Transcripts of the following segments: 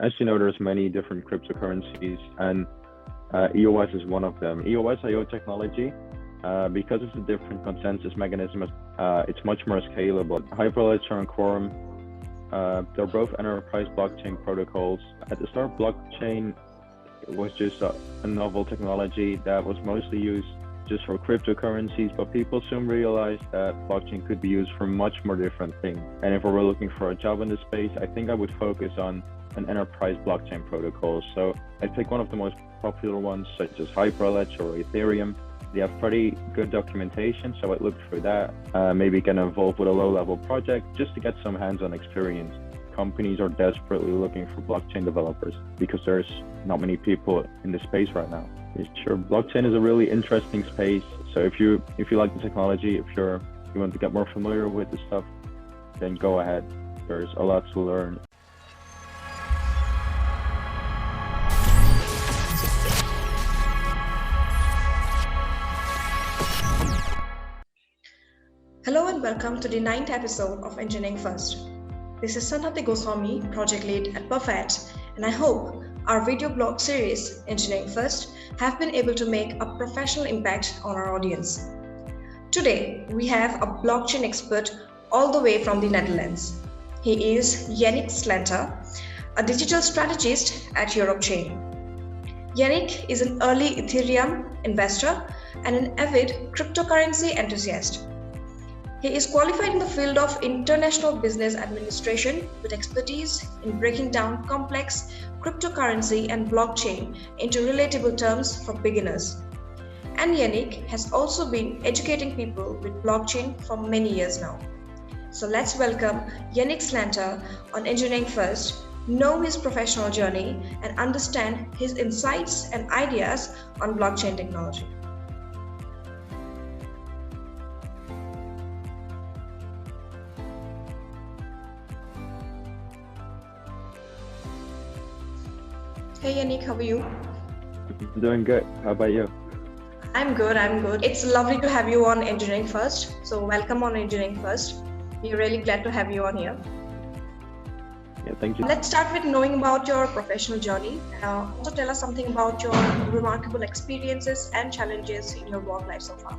As you know, there's many different cryptocurrencies, and EOS is one of them. EOS IO technology, because it's a different consensus mechanism, it's much more scalable. Hyperledger and Quorum, they're both enterprise blockchain protocols. At the start, blockchain was just a novel technology that was mostly used just for cryptocurrencies, but people soon realized that blockchain could be used for much more different things. And if we were looking for a job in this space, I think I would focus on an enterprise blockchain protocol. So I pick one of the most popular ones, such as Hyperledger or Ethereum. They have pretty good documentation, so I looked through that. Maybe get involved with a low-level project just to get some hands-on experience. Companies are desperately looking for blockchain developers because there's not many people in the space right now. Sure, blockchain is a really interesting space. So if you like the technology, if you want to get more familiar with the stuff, then go ahead. There's a lot to learn. Hello and welcome to the 9th episode of Engg-First. This is Sanhati Goswami, project lead at Perfeth, and I hope our video blog series, Engg-First, have been able to make a professional impact on our audience. Today, we have a blockchain expert all the way from the Netherlands. He is Yannick Slenter, a digital strategist at Europechain. Yannick is an early Ethereum investor and an avid cryptocurrency enthusiast. He is qualified in the field of international business administration with expertise in breaking down complex cryptocurrency and blockchain into relatable terms for beginners. And Yannick has also been educating people with blockchain for many years now. So let's welcome Yannick Slenter on Engg-First, know his professional journey and understand his insights and ideas on blockchain technology. Hey Yannick, how are you? I'm doing good. How about you? I'm good. It's lovely to have you on Engg-First. So welcome on Engg-First. We're really glad to have you on here. Yeah, thank you. Let's start with knowing about your professional journey. Also tell us something about your remarkable experiences and challenges in your work life so far.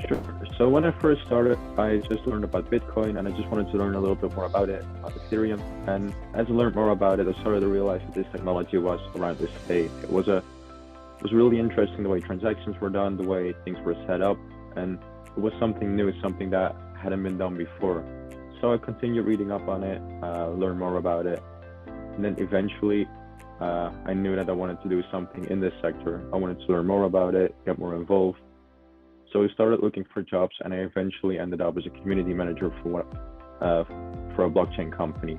Sure. So when I first started, I just learned about Bitcoin and I just wanted to learn a little bit more about it, about Ethereum. And as I learned more about it, I started to realize that this technology was around this state. It was really interesting the way transactions were done, the way things were set up, and it was something new, something that hadn't been done before. So I continued reading up on it, learn more about it, and then eventually I knew that I wanted to do something in this sector. I wanted to learn more about it, get more involved. So I started looking for jobs, and I eventually ended up as a community manager for a blockchain company.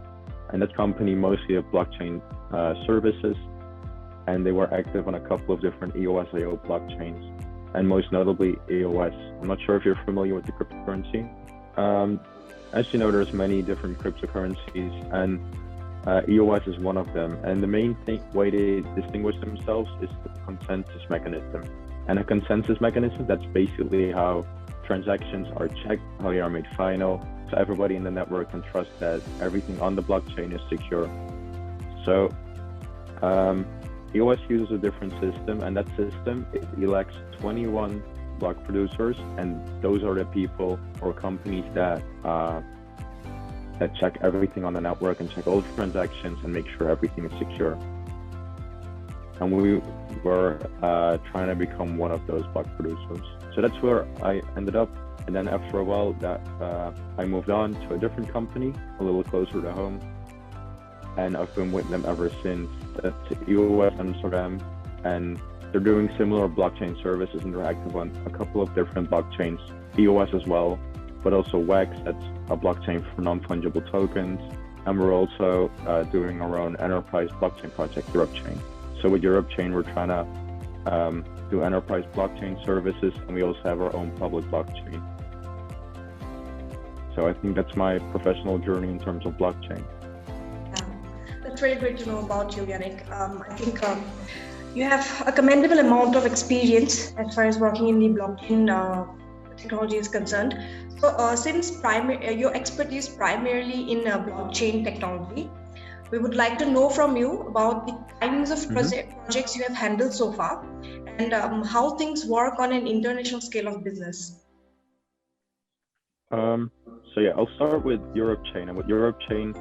And that company mostly had blockchain services, and they were active on a couple of different EOS IO blockchains, and most notably EOS. I'm not sure if you're familiar with the cryptocurrency. As you know, there's many different cryptocurrencies, and EOS is one of them. And the main way they distinguish themselves is the consensus mechanism. And a consensus mechanism, that's basically how transactions are checked, how they are made final, so everybody in the network can trust that everything on the blockchain is secure. So EOS uses a different system, and that system, it elects 21 block producers, and those are the people or companies that check everything on the network and check all the transactions and make sure everything is secure. And we were trying to become one of those block producers. So that's where I ended up. And then after a while, I moved on to a different company, a little closer to home. And I've been with them ever since. That's EOS Amsterdam. And they're doing similar blockchain services, and they're active on a couple of different blockchains, EOS as well, but also WEX, that's a blockchain for non-fungible tokens. And we're also doing our own enterprise blockchain project, Europechain. So with Europechain, we're trying to do enterprise blockchain services, and we also have our own public blockchain. So I think that's my professional journey in terms of blockchain. That's really great to know about you, Yannick. I think you have a commendable amount of experience as far as working in the blockchain technology is concerned. So since your expertise primarily in blockchain technology, We would like to know from you about the kinds of Mm-hmm. projects you have handled so far, and how things work on an international scale of business. So yeah, I'll start with Europechain. And with Europechain,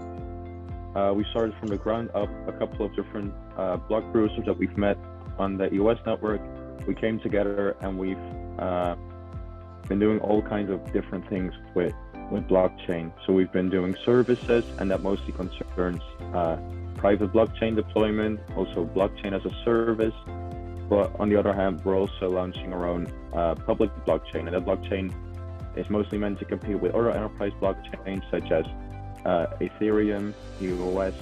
we started from the ground up. A couple of different block producers that we've met on the US network. We came together and we've been doing all kinds of different things with blockchain. So we've been doing services, and that mostly concerns private blockchain deployment, also blockchain as a service. But on the other hand, we're also launching our own public blockchain, and that blockchain is mostly meant to compete with other enterprise blockchains such as Ethereum, EOS.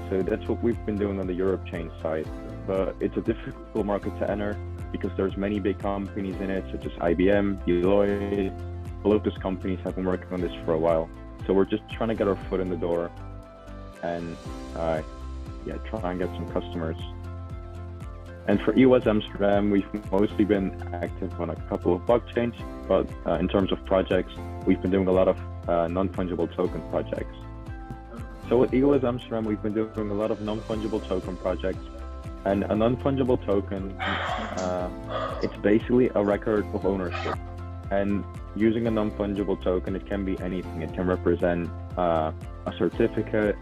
So that's what we've been doing on the Europechain side. But it's a difficult market to enter because there's many big companies in it, such as IBM, Deloitte. All of those companies have been working on this for a while. So we're just trying to get our foot in the door and try and get some customers. And for EOS Amsterdam, we've mostly been active on a couple of blockchains, but in terms of projects, we've been doing a lot of non-fungible token projects. So with EOS Amsterdam, we've been doing a lot of non-fungible token projects. And a non-fungible token, it's basically a record of ownership. And using a non-fungible token, it can be anything. It can represent a certificate,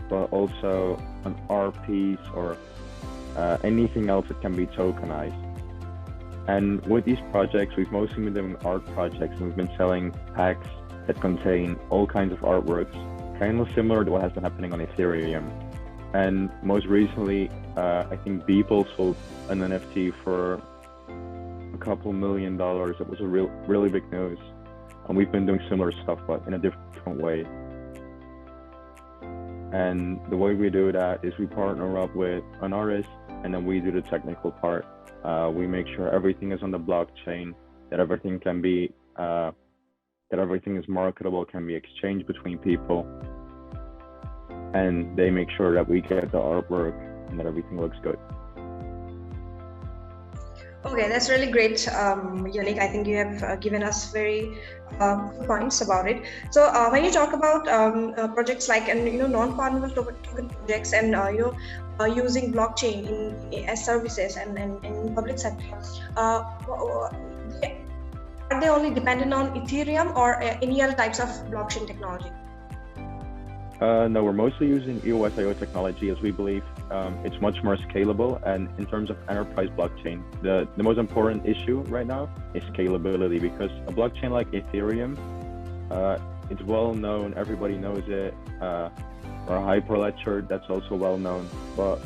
but also an art piece or anything else that can be tokenized. And with these projects, we've mostly been doing art projects, and we've been selling packs that contain all kinds of artworks, kind of similar to what has been happening on Ethereum. And most recently, I think Beeple sold an NFT for a couple $1 million. It was a really big news. And we've been doing similar stuff, but in a different way. And the way we do that is we partner up with an artist, and then we do the technical part. We make sure everything is on the blockchain, that everything can be, that everything is marketable, can be exchanged between people. And they make sure that we get the artwork and that everything looks good. Okay, that's really great, Yannick. I think you have given us very good points about it. So when you talk about projects like non-fungible token projects and using blockchain as services and in public sector, are they only dependent on Ethereum or any other types of blockchain technology? No, we're mostly using EOS.io technology, as we believe it's much more scalable. And in terms of enterprise blockchain, the most important issue right now is scalability, because a blockchain like Ethereum, it's well known, everybody knows it, or Hyperledger, that's also well known. But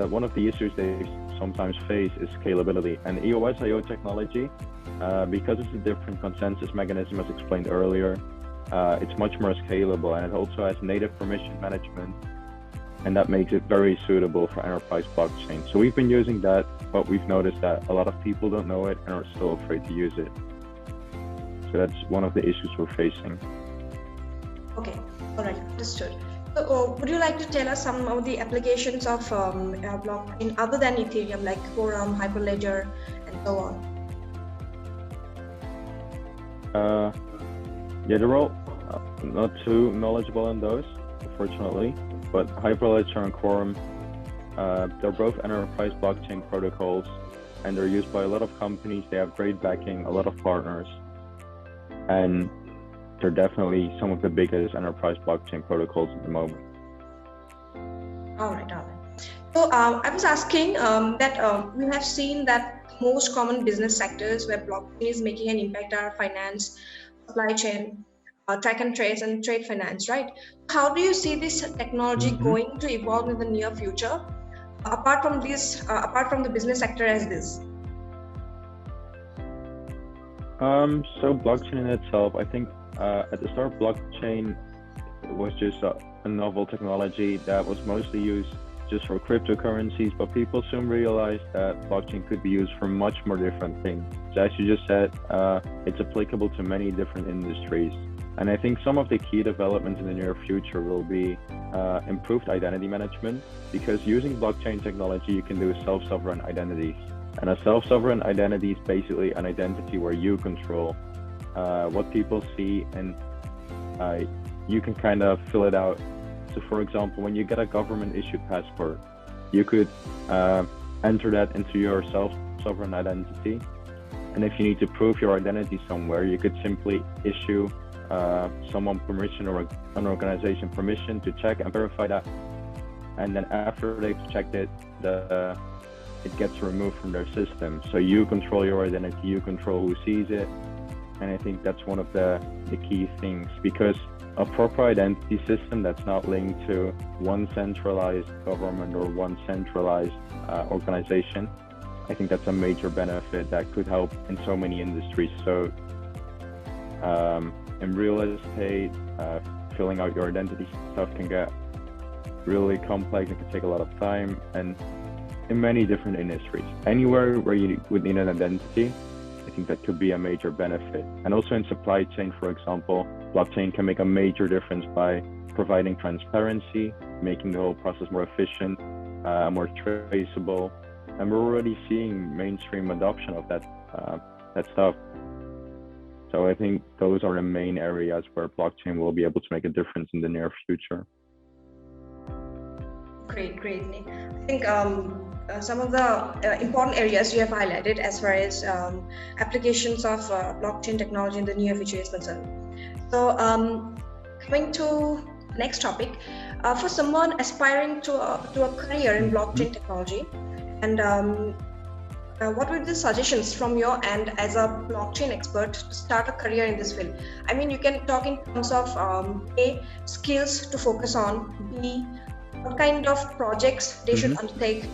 one of the issues they sometimes face is scalability. And EOS.io technology, because it's a different consensus mechanism, as explained earlier, it's much more scalable, and it also has native permission management, and that makes it very suitable for enterprise blockchain. So we've been using that, but we've noticed that a lot of people don't know it and are still afraid to use it. So that's one of the issues we're facing. Okay, all right, understood. So would you like to tell us some of the applications of blockchain other than Ethereum, like Quorum, Hyperledger, and so on? Yeah, they're all not too knowledgeable in those, unfortunately, but Hyperledger and Quorum, they're both enterprise blockchain protocols, and they're used by a lot of companies. They have great backing, a lot of partners, and they're definitely some of the biggest enterprise blockchain protocols at the moment. All right. So I was asking that we have seen that most common business sectors where blockchain is making an impact are finance, supply chain, track and trace, and trade finance, right? How do you see this technology going to evolve in the near future, apart from the business sector as this? So blockchain in itself, I think at the start, blockchain was just a novel technology that was mostly used just for cryptocurrencies, but people soon realized that blockchain could be used for much more different things. So as you just said, it's applicable to many different industries. And I think some of the key developments in the near future will be improved identity management, because using blockchain technology, you can do self-sovereign identities. And a self-sovereign identity is basically an identity where you control what people see, and you can kind of fill it out So for example, when you get a government issued passport, you could enter that into your self-sovereign identity. And if you need to prove your identity somewhere, you could simply issue someone permission or an organization permission to check and verify that. And then after they've checked it, it gets removed from their system. So you control your identity, you control who sees it. And I think that's one of the key things, because a proper identity system that's not linked to one centralized government or one centralized organization, I think that's a major benefit that could help in so many industries. So in real estate, filling out your identity stuff can get really complex. It can take a lot of time, and in many different industries, anywhere where you would need an identity, I think that could be a major benefit. And also in supply chain, for example, blockchain can make a major difference by providing transparency, making the whole process more efficient, more traceable. And we're already seeing mainstream adoption of that stuff. So I think those are the main areas where blockchain will be able to make a difference in the near future. Great, Nick. I think some of the important areas you have highlighted as far as applications of blockchain technology in the near future is concerned. So coming to the next topic, for someone aspiring to a career in blockchain technology, and what would be the suggestions from your end as a blockchain expert to start a career in this field? I mean, you can talk in terms of A, skills to focus on, B, what kind of projects they should undertake,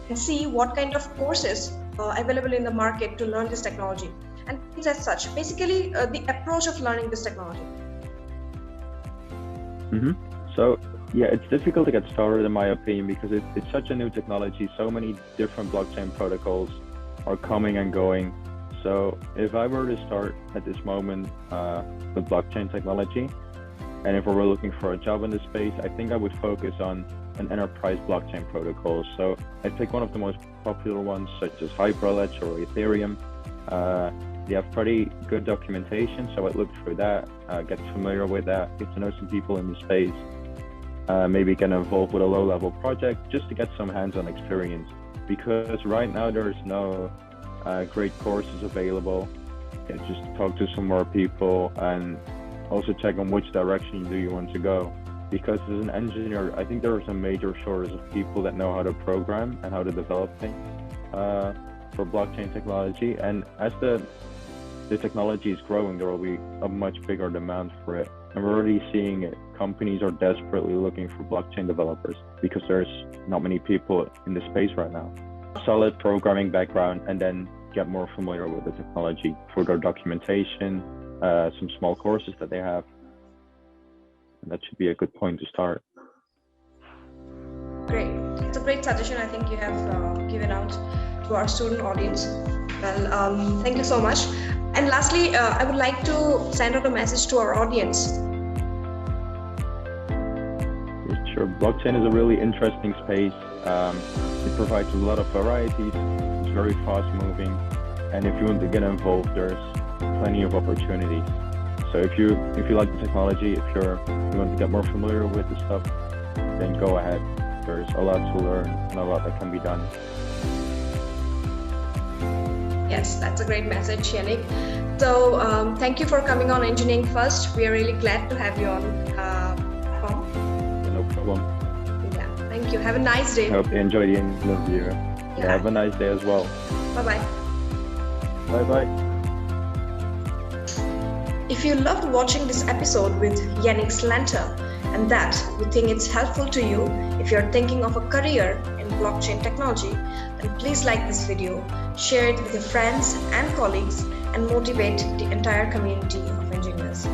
and see what kind of courses are available in the market to learn this technology, and things as such. Basically, the approach of learning this technology. So, yeah, it's difficult to get started in my opinion, because it's such a new technology. So many different blockchain protocols are coming and going. So if I were to start at this moment with blockchain technology, and if we were looking for a job in this space, I think I would focus on an enterprise blockchain protocol. So I'd pick one of the most popular ones, such as Hyperledger or Ethereum. They have pretty good documentation, so I'd look through that, get familiar with that, get to know some people in the space, maybe get involved with a low-level project just to get some hands-on experience. Because right now there's no great courses available. Just talk to some more people and also check on which direction do you want to go. Because as an engineer, I think there is a major shortage of people that know how to program and how to develop things for blockchain technology. And as the technology is growing, there will be a much bigger demand for it. And we're already seeing it. Companies are desperately looking for blockchain developers because there's not many people in the space right now. Solid programming background, and then get more familiar with the technology for their documentation, some small courses that they have. And that should be a good point to start. Great. It's a great suggestion I think you have given out to our student audience. Well, thank you so much. And lastly, I would like to send out a message to our audience. Sure. Blockchain is a really interesting space. It provides a lot of variety. It's very fast moving. And if you want to get involved, there's plenty of opportunities. So if you like the technology, if you want to get more familiar with the stuff, then go ahead. There's a lot to learn and a lot that can be done. Yes, that's a great message, Yannick. So thank you for coming on Engineering First. We are really glad to have you on platform. No problem. Yeah, thank you. Have a nice day. I hope you enjoy the interview. Yeah, have a nice day as well. Bye-bye. Bye-bye. If you loved watching this episode with Yannick Slenter and that you think it's helpful to you if you're thinking of a career in blockchain technology, then please like this video, share it with your friends and colleagues, and motivate the entire community of engineers.